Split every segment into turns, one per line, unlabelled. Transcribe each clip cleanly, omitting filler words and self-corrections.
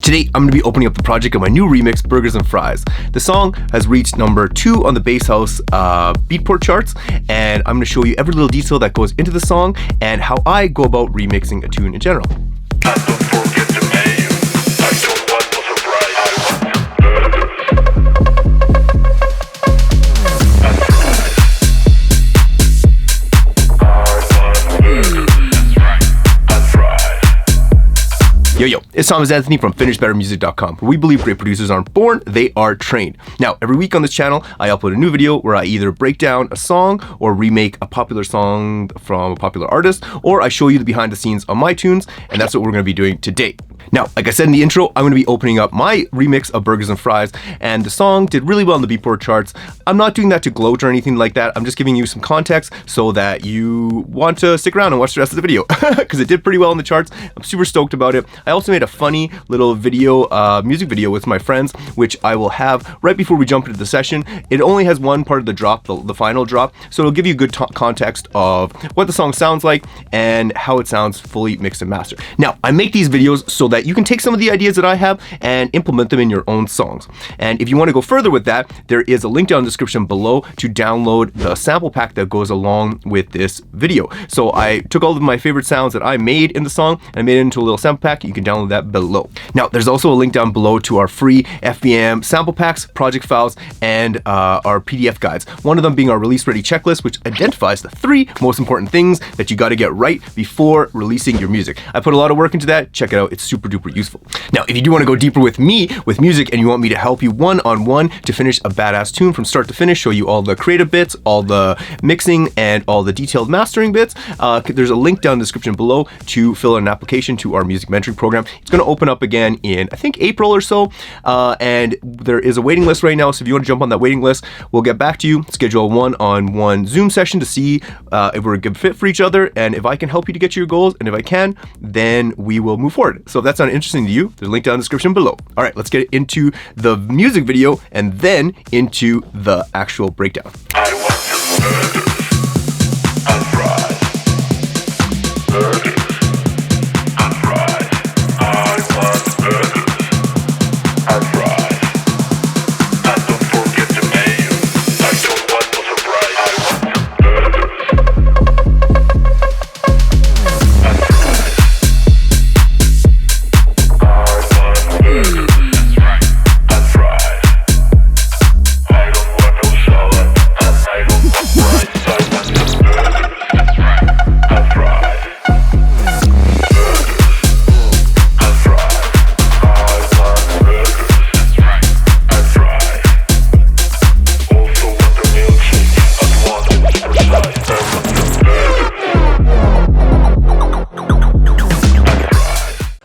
Today, I'm going to be opening up the project of my new remix, Burgers and Fries. The song has reached number 2 on the Bass House Beatport charts, and I'm going to show you every little detail that goes into the song and how I go about remixing a tune in general. Yo, it's Thomas Anthony from FinishBetterMusic.com, where we believe great producers aren't born, they are trained. Now, every week on this channel, I upload a new video where I either break down a song or remake a popular song from a popular artist, or I show you the behind the scenes on my tunes, and that's what we're going to be doing today. Now, like I said in the intro, I'm going to be opening up my remix of Burgers and Fries, and the song did really well in the Beatport charts. I'm not doing that to gloat or anything like that. I'm just giving you some context so that you want to stick around and watch the rest of the video, because it did pretty well in the charts. I'm super stoked about it. I also made a funny little video, music video with my friends, which I will have right before we jump into the session. It only has one part of the drop, the final drop, so it'll give you good context of what the song sounds like and how it sounds fully mixed and mastered. Now, I make these videos so that you can take some of the ideas that I have and implement them in your own songs. And if you want to go further with that, there is a link down in the description below to download the sample pack that goes along with this video. So I took all of my favorite sounds that I made in the song and I made it into a little sample pack. You can download that below. Now, there's also a link down below to our free FBM sample packs, project files, and our PDF guides. One of them being our release ready checklist, which identifies the 3 most important things that you got to get right before releasing your music. I put a lot of work into that. Check it out. It's super duper useful. Now, if you do want to go deeper with me with music and you want me to help you one-on-one to finish a badass tune from start to finish, show you all the creative bits, all the mixing, and all the detailed mastering bits, there's a link down in the description below to fill out an application to our music mentoring program. It's going to open up again in, I think, April or so, and there is a waiting list right now, so if you want to jump on that waiting list, we'll get back to you, schedule a one-on-one Zoom session to see if we're a good fit for each other, and if I can help you to get to your goals, and if I can, then we will move forward. So if that's not interesting to you, there's a link down in the description below. All right, let's get into the music video and then into the actual breakdown.
I want some burgers and fries. Burgers and fries. I want burgers and fries. And don't forget the mayo. I don't want no surprise. I want some burgers and fries.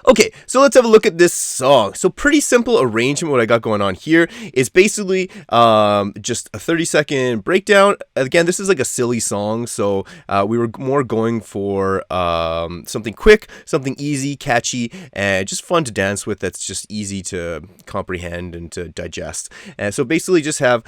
Okay, so let's have a look at this song. So pretty simple arrangement. What I got going on here is basically just a 30-second breakdown. Again, this is like a silly song, so we were more going for something quick, something easy, catchy, and just fun to dance with. That's just easy to comprehend and to digest. And so basically just have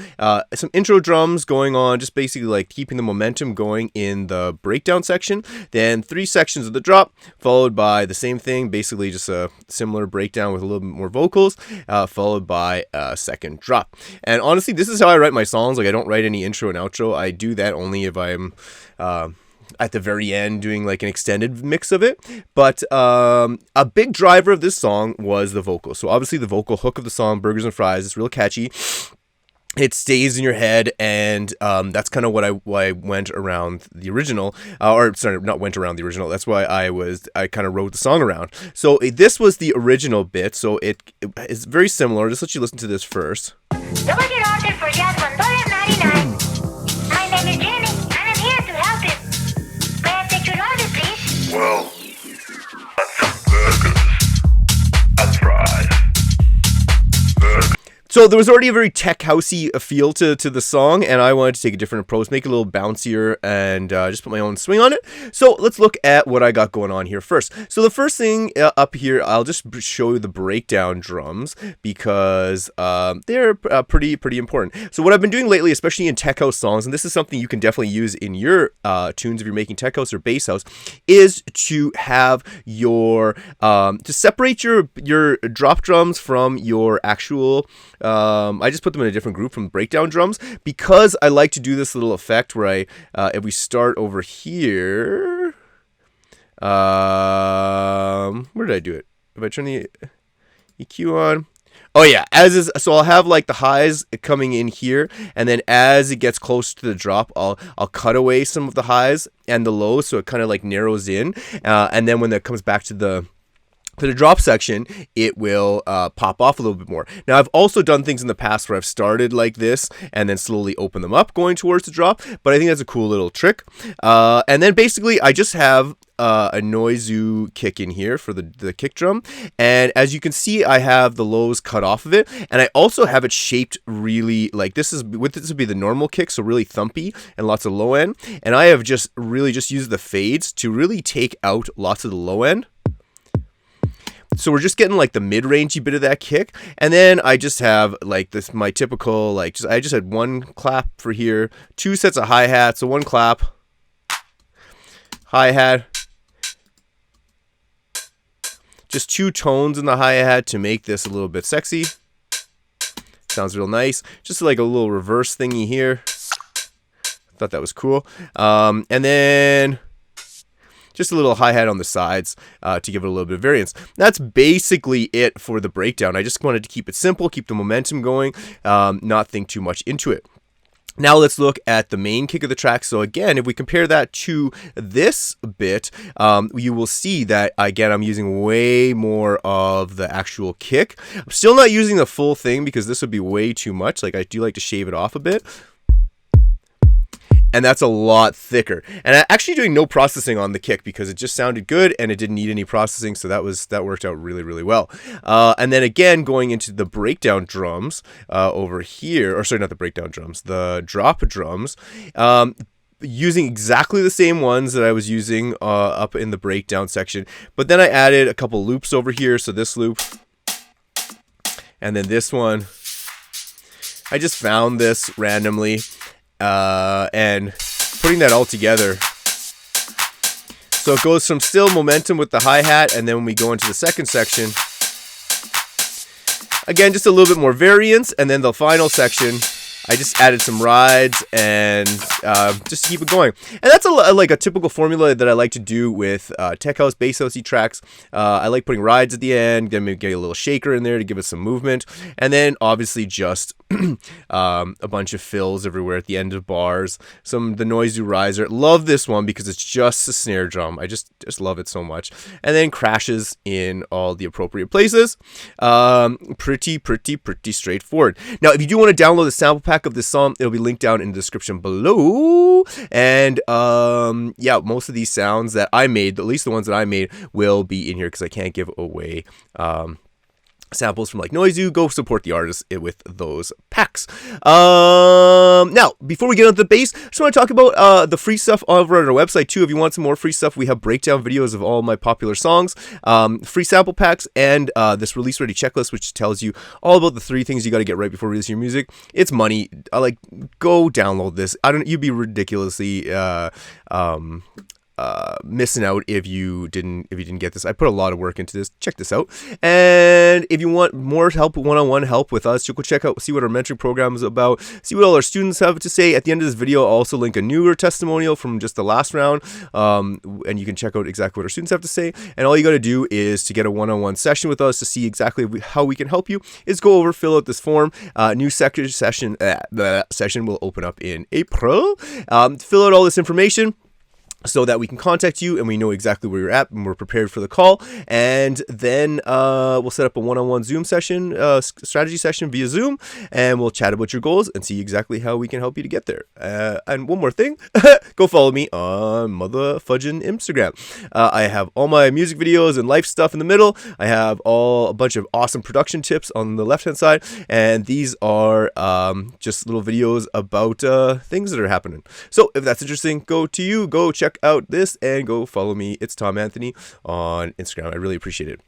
some intro drums going on, just basically like keeping the momentum going in the breakdown section. Then 3 sections of the drop, followed by the same thing, basically just a similar breakdown with a little bit more vocals, followed by a second drop. And honestly, this is how I write my songs. Like, I don't write any intro and outro. I do that only if I'm at the very end doing like an extended mix of it. But a big driver of this song was the vocal. So obviously the vocal hook of the song, Burgers and Fries, is real catchy. It stays in your head, and that's kind of why I went around the original, or sorry, not went around the original. That's why I kind of wrote the song around. So this was the original bit. So it is very similar. Just let you listen to this first.
Double your order for just $1.99. My name is Jenny, and I'm here to help you. May I take your order, please?
Well, and some burgers and fries. Burgers.
So there was already a very tech housey feel to the song, and I wanted to take a different approach, make it a little bouncier, and just put my own swing on it. So let's look at what I got going on here first. So the first thing up here, I'll just show you the breakdown drums because they're pretty important. So what I've been doing lately, especially in tech house songs, and this is something you can definitely use in your tunes if you're making tech house or bass house, is to have your to separate your drop drums from your actual. I just put them in a different group from breakdown drums because I like to do this little effect where if we start over here, where did I do it? If I turn the EQ on, oh yeah, so I'll have like the highs coming in here, and then as it gets close to the drop, I'll cut away some of the highs and the lows, so it kind of like narrows in, and then when that comes back to the drop section, it will pop off a little bit more. Now, I've also done things in the past where I've started like this and then slowly open them up going towards the drop, but I think that's a cool little trick. And then basically, I just have a Noizu kick in here for the kick drum, and as you can see, I have the lows cut off of it, and I also have it shaped really like this would be the normal kick, so really thumpy and lots of low end, and I have just used the fades to really take out lots of the low end. So we're just getting like the mid-rangey bit of that kick, and then I just have like this my typical like I just had one clap for here, two sets of hi-hat, so one clap, hi-hat, just two tones in the hi-hat to make this a little bit sexy. Sounds real nice. Just like a little reverse thingy here. Thought that was cool. And then just a little hi-hat on the sides to give it a little bit of variance. That's basically it for the breakdown. I just wanted to keep it simple, keep the momentum going, not think too much into it. Now let's look at the main kick of the track. So again, if we compare that to this bit, you will see that, again, I'm using way more of the actual kick. I'm still not using the full thing because this would be way too much. Like, I do like to shave it off a bit. And that's a lot thicker. And I'm actually doing no processing on the kick because it just sounded good and it didn't need any processing, so that worked out really, really well. And then again, going into the breakdown drums over here, or sorry, not the breakdown drums, the drop drums, using exactly the same ones that I was using up in the breakdown section, but then I added a couple loops over here, so this loop, and then this one. I just found this randomly. And putting that all together, so it goes from still momentum with the hi-hat, and then when we go into the second section, again, just a little bit more variance, and then the final section, I just added some rides and just keep it going. And that's like a typical formula that I like to do with tech house, bass housey tracks. I like putting rides at the end, then maybe get a little shaker in there to give it some movement, and then obviously just a bunch of fills everywhere at the end of bars. The Noizu riser. Love this one because it's just a snare drum. I just love it so much. And then crashes in all the appropriate places. Pretty straightforward. Now, if you do want to download the sample pack of this song, it'll be linked down in the description below. And yeah, most of these sounds that I made, at least the ones that I made, will be in here because I can't give away samples from like Noizu. Go support the artist with those packs. Now, before we get into the bass, I just want to talk about the free stuff over on our website too. If you want some more free stuff, we have breakdown videos of all my popular songs, free sample packs, and this release ready checklist, which tells you all about the 3 things you got to get right before releasing your music. It's money. Go download this. You'd be ridiculously missing out if you didn't get this. I put a lot of work into this. Check this out. And if you want more help, one-on-one help with us, you go check out, see what our mentoring program is about, see what all our students have to say. At the end of this video, I'll also link a newer testimonial from just the last round, and you can check out exactly what our students have to say. And all you got to do is to get a one-on-one session with us to see exactly how we can help you is go over, fill out this form. New session will open up in April. Fill out all this information. so that we can contact you and we know exactly where you're at and we're prepared for the call. And then we'll set up a one-on-one Zoom session, strategy session via Zoom, and we'll chat about your goals and see exactly how we can help you to get there. And one more thing, go follow me on motherfudgin' Instagram. I have all my music videos and life stuff in the middle. I have a bunch of awesome production tips on the left-hand side, and these are just little videos about things that are happening. So if that's interesting, go check out this and go follow me. It's Tom Anthony on Instagram. I really appreciate it.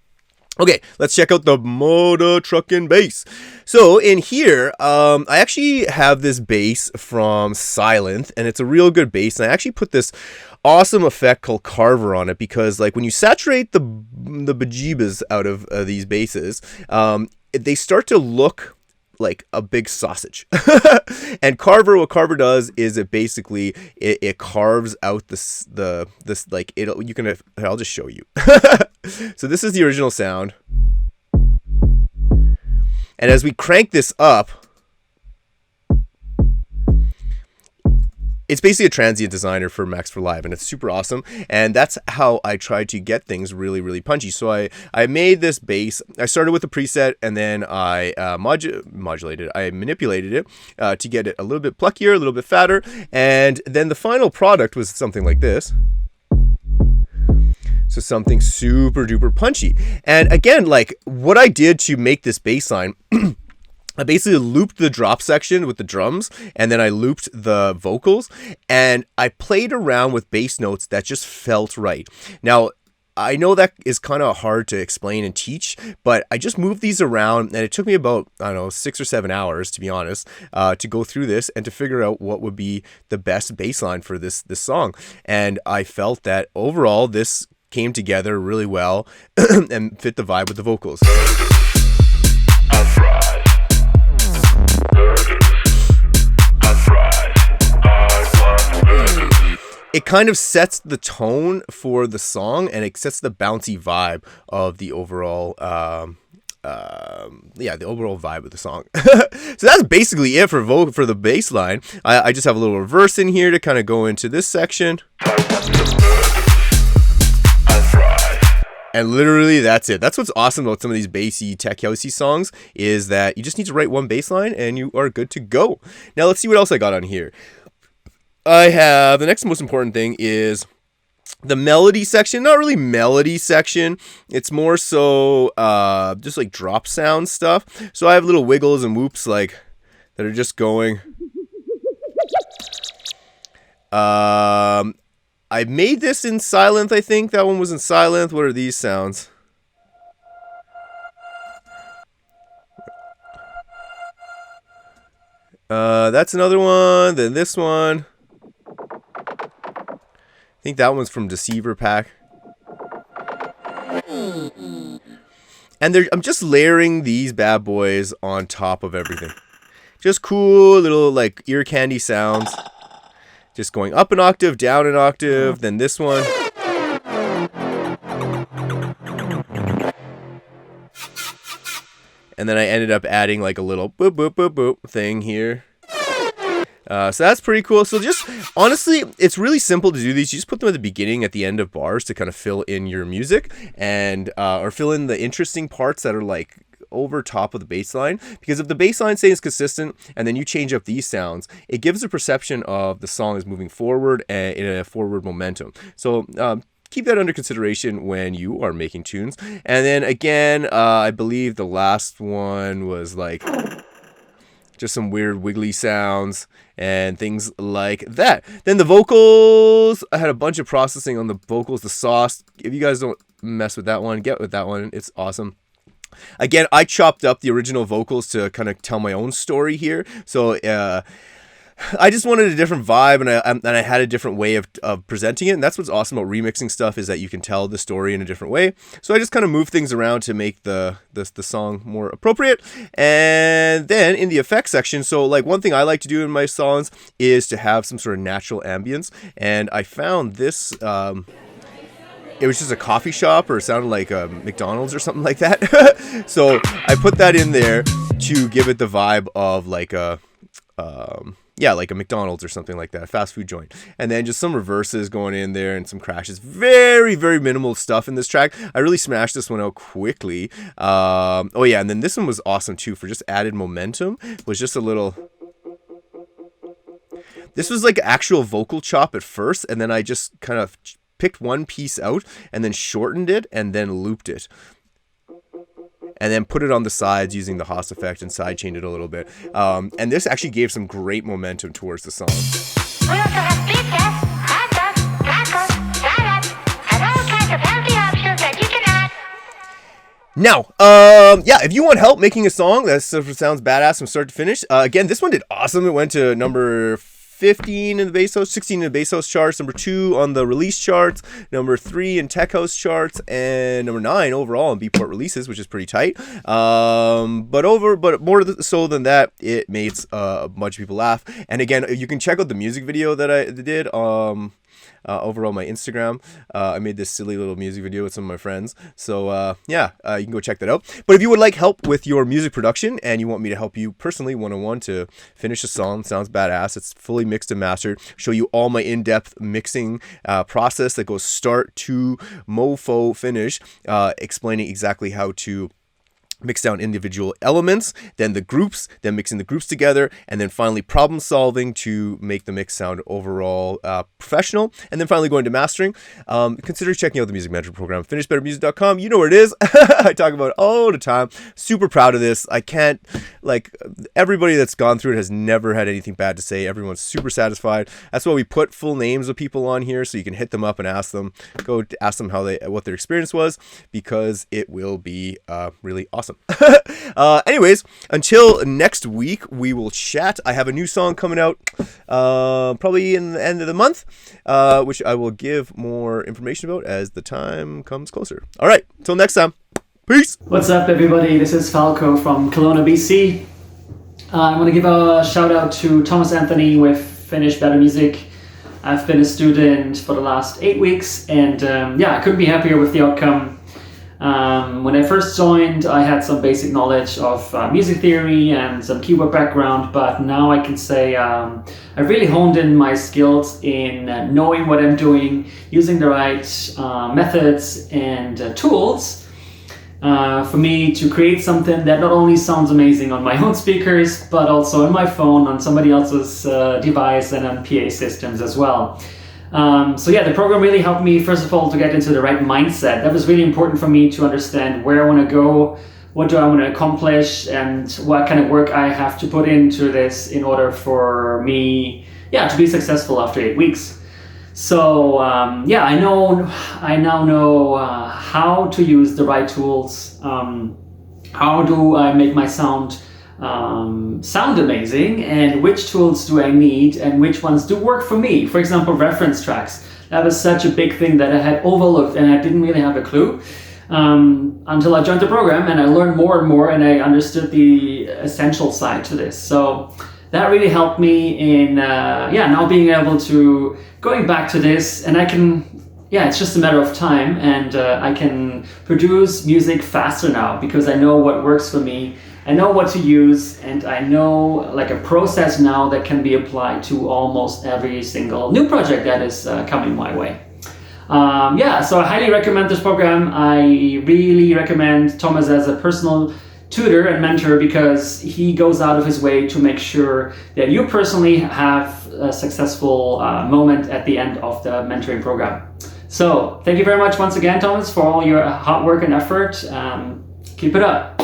Okay, let's check out the Motor Truckin' bass. So in here, I actually have this bass from Silent, and it's a real good bass. And I actually put this awesome effect called Carver on it because, like, when you saturate the bejeebas out of these basses, they start to look like a big sausage. And what Carver does is it basically it carves out this like I'll just show you. So this is the original sound, and as we crank this up, it's basically a transient designer for Max for Live, and it's super awesome. And that's how I try to get things really, really punchy. So I made this bass. I started with a preset, and then I manipulated it to get it a little bit pluckier, a little bit fatter. And then the final product was something like this. So something super duper punchy. And again, like what I did to make this bass line, I basically looped the drop section with the drums, and then I looped the vocals, and I played around with bass notes that just felt right. Now, I know that is kind of hard to explain and teach, but I just moved these around, and it took me about, 6 or 7 hours, to be honest, to go through this and to figure out what would be the best bass line for this song. And I felt that overall, this came together really well and fit the vibe with the vocals. It kind of sets the tone for the song, and it sets the bouncy vibe of the overall the overall vibe of the song. So that's basically it for the bass line. I just have a little reverse in here to kind of go into this section. And literally that's it. That's what's awesome about some of these bassy, tech housey songs, is that you just need to write one bass line and you are good to go. Now let's see what else I got on here. I have, the next most important thing is the melody section. Not really melody section. It's more so just like drop sound stuff. So I have little wiggles and whoops like that are just going. I made this in Silent, I think. That one was in Silent. What are these sounds? That's another one. Then this one. I think that one's from Deceiver Pack. And I'm just layering these bad boys on top of everything. Just cool little like ear candy sounds. Just going up an octave, down an octave, then this one. And then I ended up adding like a little boop, boop, boop, boop thing here. So that's pretty cool. So just, honestly, it's really simple to do these. You just put them at the beginning, at the end of bars to kind of fill in your music and, or fill in the interesting parts that are like over top of the bass line, because if the bass line stays consistent and then you change up these sounds, it gives a perception of the song is moving forward and in a forward momentum. So keep that under consideration when you are making tunes. And then again, I believe the last one was like just some weird wiggly sounds and things like that. Then the vocals, I had a bunch of processing on the vocals, the sauce. If you guys don't mess with that one, get with that one. It's awesome. Again, I chopped up the original vocals to kind of tell my own story here. So I just wanted a different vibe, and I had a different way of presenting it. And that's what's awesome about remixing stuff, is that you can tell the story in a different way. So I just kind of moved things around to make the song more appropriate. And then in the effects section, so like one thing I like to do in my songs is to have some sort of natural ambience. And I found this. It was just a coffee shop, or it sounded like a McDonald's or something like that. So I put that in there to give it the vibe of like a yeah, like a McDonald's or something like that, a fast food joint. And then just some reverses going in there and some crashes. Very, very minimal stuff in this track. I really smashed this one out quickly. Oh yeah, and then this one was awesome too for just added momentum. Was just a little... This was like actual vocal chop at first, and then I just kind of picked one piece out and then shortened it and then looped it. And then put it on the sides using the Haas effect and sidechained it a little bit. And this actually gave some great momentum towards the song.
We also have pizzas, hot dogs, tacos, salads, and all kinds of healthy options that you can add.
Now, yeah, if you want help making a song that sounds badass from start to finish, again, this one did awesome. It went to number 15 in the bass house, 16 in the bass house charts, number 2 on the release charts, number 3 in tech house charts, and number 9 overall in Beatport releases, which is pretty tight. But more so than that, it made a bunch of people laugh. And again, you can check out the music video that I did. Over on my Instagram. I made this silly little music video with some of my friends. So yeah, you can go check that out. But if you would like help with your music production and you want me to help you personally one-on-one to finish a song, sounds badass, it's fully mixed and mastered, show you all my in-depth mixing process that goes start to mofo finish, explaining exactly how to mix down individual elements, then the groups, then mixing the groups together, and then finally problem solving to make the mix sound overall professional, and then finally going to mastering. Consider checking out the music management program, FinishBetterMusic.com. You know where it is. I talk about it all the time. Super proud of this. I can't, like, everybody that's gone through it has never had anything bad to say. Everyone's super satisfied. That's why we put full names of people on here so you can hit them up and ask them, what their experience was, because it will be really awesome. Anyways, until next week, we will chat. I have a new song coming out probably in the end of the month, which I will give more information about as the time comes closer. All right, until next time. Peace.
What's up, everybody? This is Falco from Kelowna, BC. I want to give a shout out to Thomas Anthony with Finish Better Music. I've been a student for the last 8 weeks, and yeah, I couldn't be happier with the outcome. When I first joined, I had some basic knowledge of music theory and some keyboard background, but now I can say I've really honed in my skills in knowing what I'm doing, using the right methods and tools for me to create something that not only sounds amazing on my own speakers, but also on my phone, on somebody else's device, and on PA systems as well. So yeah, the program really helped me, first of all, to get into the right mindset. That was really important for me to understand where I want to go, what do I want to accomplish, and what kind of work I have to put into this in order for me, yeah, to be successful after 8 weeks. So yeah, I now know how to use the right tools. How do I make my sound amazing, and which tools do I need and which ones do work for me. For example, reference tracks. That was such a big thing that I had overlooked and I didn't really have a clue until I joined the program, and I learned more and more, and I understood the essential side to this. So that really helped me in now being able to going back to this, and I can, it's just a matter of time, and I can produce music faster now because I know what works for me. I know what to use, and I know like a process now that can be applied to almost every single new project that is coming my way. So I highly recommend this program. I really recommend Thomas as a personal tutor and mentor because he goes out of his way to make sure that you personally have a successful moment at the end of the mentoring program. So thank you very much once again, Thomas, for all your hard work and effort. Keep it up.